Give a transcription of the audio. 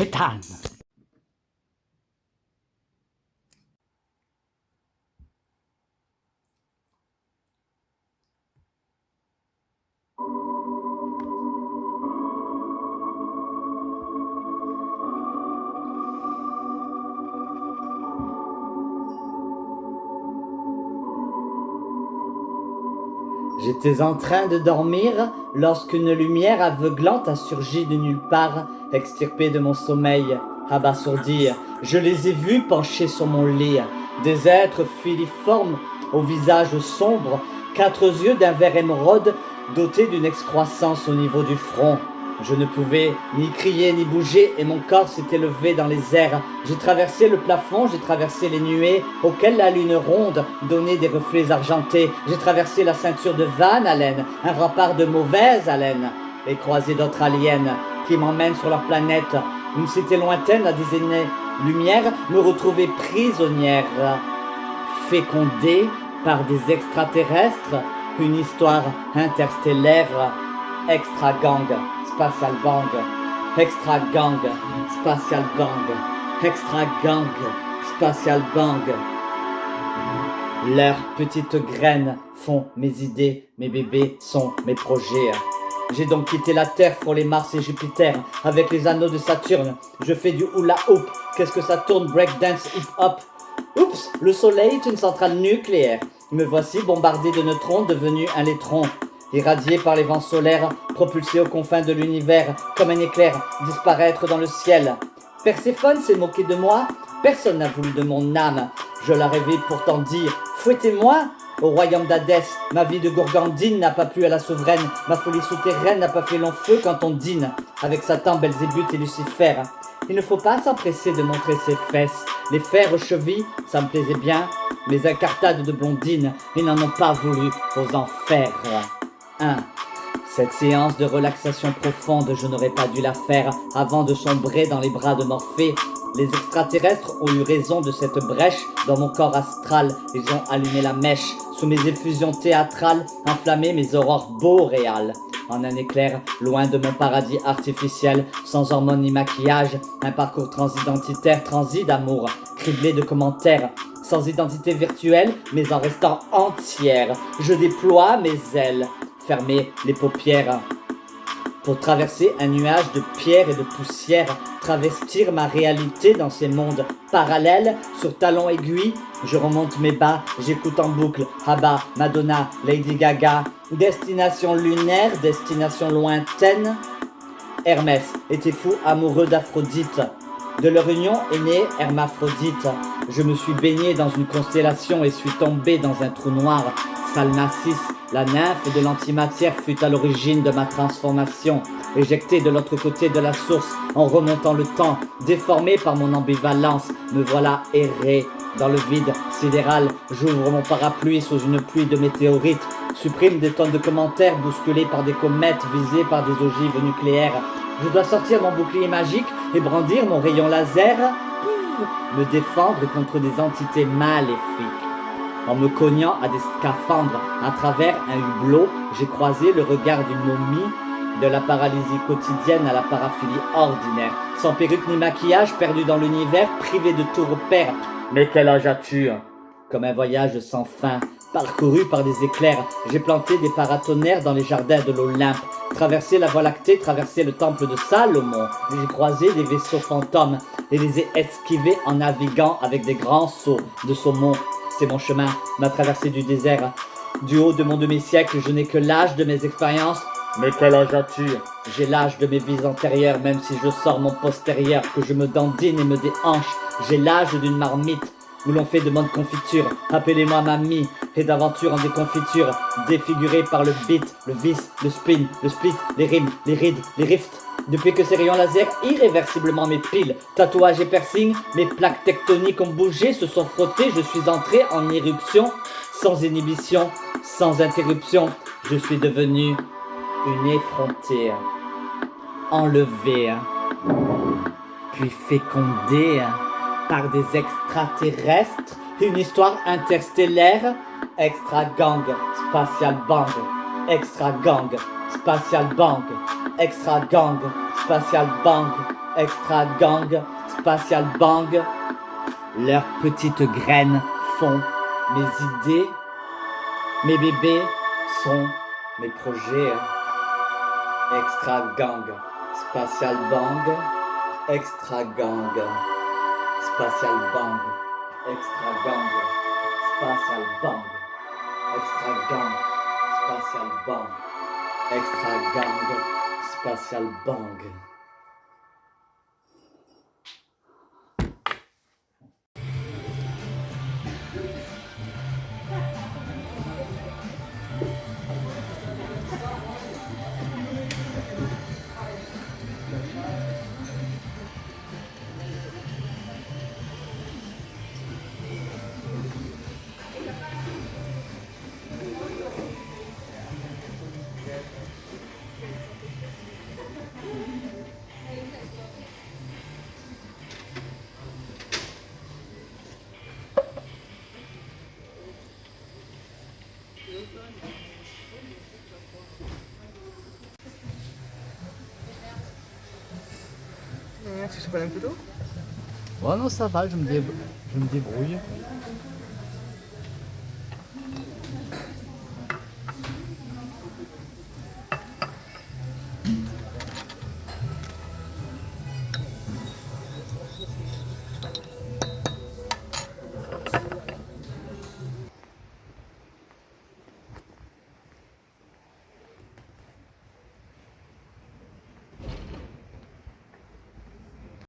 Shaitan. J'étais en train de dormir lorsqu'une lumière aveuglante a surgi de nulle part, extirpée de mon sommeil, abasourdi. Je les ai vus penchés sur mon lit, des êtres filiformes au visage sombre, 4 yeux d'un vert émeraude dotés d'une excroissance au niveau du front. Je ne pouvais ni crier ni bouger et mon corps s'était levé dans les airs. J'ai traversé le plafond, j'ai traversé les nuées auxquelles la lune ronde donnait des reflets argentés. J'ai traversé la ceinture de Van Allen, un rempart de mauvaise haleine, et croisé d'autres aliens qui m'emmènent sur leur planète. Une cité lointaine à des années-lumière me retrouvait prisonnière, fécondée par des extraterrestres, une histoire interstellaire, extra gang. Spatial Bang, Extra Gang, Spatial Bang, Extra Gang, Spatial Bang. Leurs petites graines font mes idées, mes bébés sont mes projets. J'ai donc quitté la Terre pour les Mars et Jupiter avec les anneaux de Saturne. Je fais du hula hoop, qu'est-ce que ça tourne, breakdance, hip-hop. Oups, le soleil est une centrale nucléaire. Me voici bombardé de neutrons devenus un laitron. Irradié par les vents solaires, propulsé aux confins de l'univers, comme un éclair, disparaître dans le ciel. Perséphone s'est moqué de moi, personne n'a voulu de mon âme. Je la rêvais pourtant dire, fouettez-moi. Au royaume d'Hadès, ma vie de gourgandine n'a pas plu à la souveraine, ma folie souterraine n'a pas fait long feu quand on dîne, avec Satan, Belzébuth et Lucifer. Il ne faut pas s'empresser de montrer ses fesses, les fers aux chevilles, ça me plaisait bien, les incartades de blondines, ils n'en ont pas voulu aux enfers. 1. Cette séance de relaxation profonde, je n'aurais pas dû la faire avant de sombrer dans les bras de Morphée. Les extraterrestres ont eu raison de cette brèche dans mon corps astral. Ils ont allumé la mèche sous mes effusions théâtrales, enflammé mes aurores boréales. En un éclair, loin de mon paradis artificiel, sans hormones ni maquillage, un parcours transidentitaire, transi d'amour, criblé de commentaires. Sans identité virtuelle, mais en restant entière, je déploie mes ailes. Fermer les paupières pour traverser un nuage de pierre et de poussière, travestir ma réalité dans ces mondes parallèles. Sur talons aiguilles, je remonte mes bas, j'écoute en boucle Abba, Madonna, Lady Gaga. Destination lunaire, destination lointaine. Hermès était fou amoureux d'Aphrodite. De leur union est né Hermaphrodite. Je me suis baigné dans une constellation et suis tombé dans un trou noir. Salmacis, la nymphe de l'antimatière, fut à l'origine de ma transformation. Éjecté de l'autre côté de la source, en remontant le temps, déformé par mon ambivalence, me voilà erré dans le vide sidéral. J'ouvre mon parapluie sous une pluie de météorites, supprime des tonnes de commentaires bousculés par des comètes visées par des ogives nucléaires. Je dois sortir mon bouclier magique et brandir mon rayon laser, me défendre contre des entités maléfiques. En me cognant à des scaphandres à travers un hublot, j'ai croisé le regard d'une momie, de la paralysie quotidienne à la paraphilie ordinaire. Sans perruque ni maquillage, perdu dans l'univers, privé de tout repère. Mais quel âge as-tu? Comme un voyage sans fin, parcouru par des éclairs, j'ai planté des paratonnerres dans les jardins de l'Olympe, traversé la Voie lactée, traversé le temple de Salomon. J'ai croisé des vaisseaux fantômes et les ai esquivés en naviguant avec des grands sauts de saumon. C'est mon chemin, ma traversée du désert. Du haut de mon demi-siècle, je n'ai que l'âge de mes expériences. Mais quel âge as-tu? J'ai l'âge de mes vies antérieures, même si je sors mon postérieur, que je me dandine et me déhanche. J'ai l'âge d'une marmite, où l'on fait de bonnes confitures. Appelez-moi mamie, et d'aventure en déconfiture, défigurée par le beat, le vice, le spin, le split, les rimes, les rides, les rifts. Depuis que ces rayons laser irréversiblement m'épilent, tatouages et piercings, mes plaques tectoniques ont bougé, se sont frottées, je suis entré en éruption, sans inhibition, sans interruption. Je suis devenu une effrontée, enlevée, puis fécondée par des extraterrestres, une histoire interstellaire. Extra gang, spatial bang, extra gang, spatial bang, extra gang, spatial bang, extra gang, spatial bang. Leurs petites graines font mes idées, mes bébés sont mes projets. Extra gang, spatial bang, extra gang, spatial bang, extra gang, spatial bang, extra gang, spatial bang, extra gang, spatial bang. Tu sais pas un peu d'eau? Oh non, ça va, je me débrouille.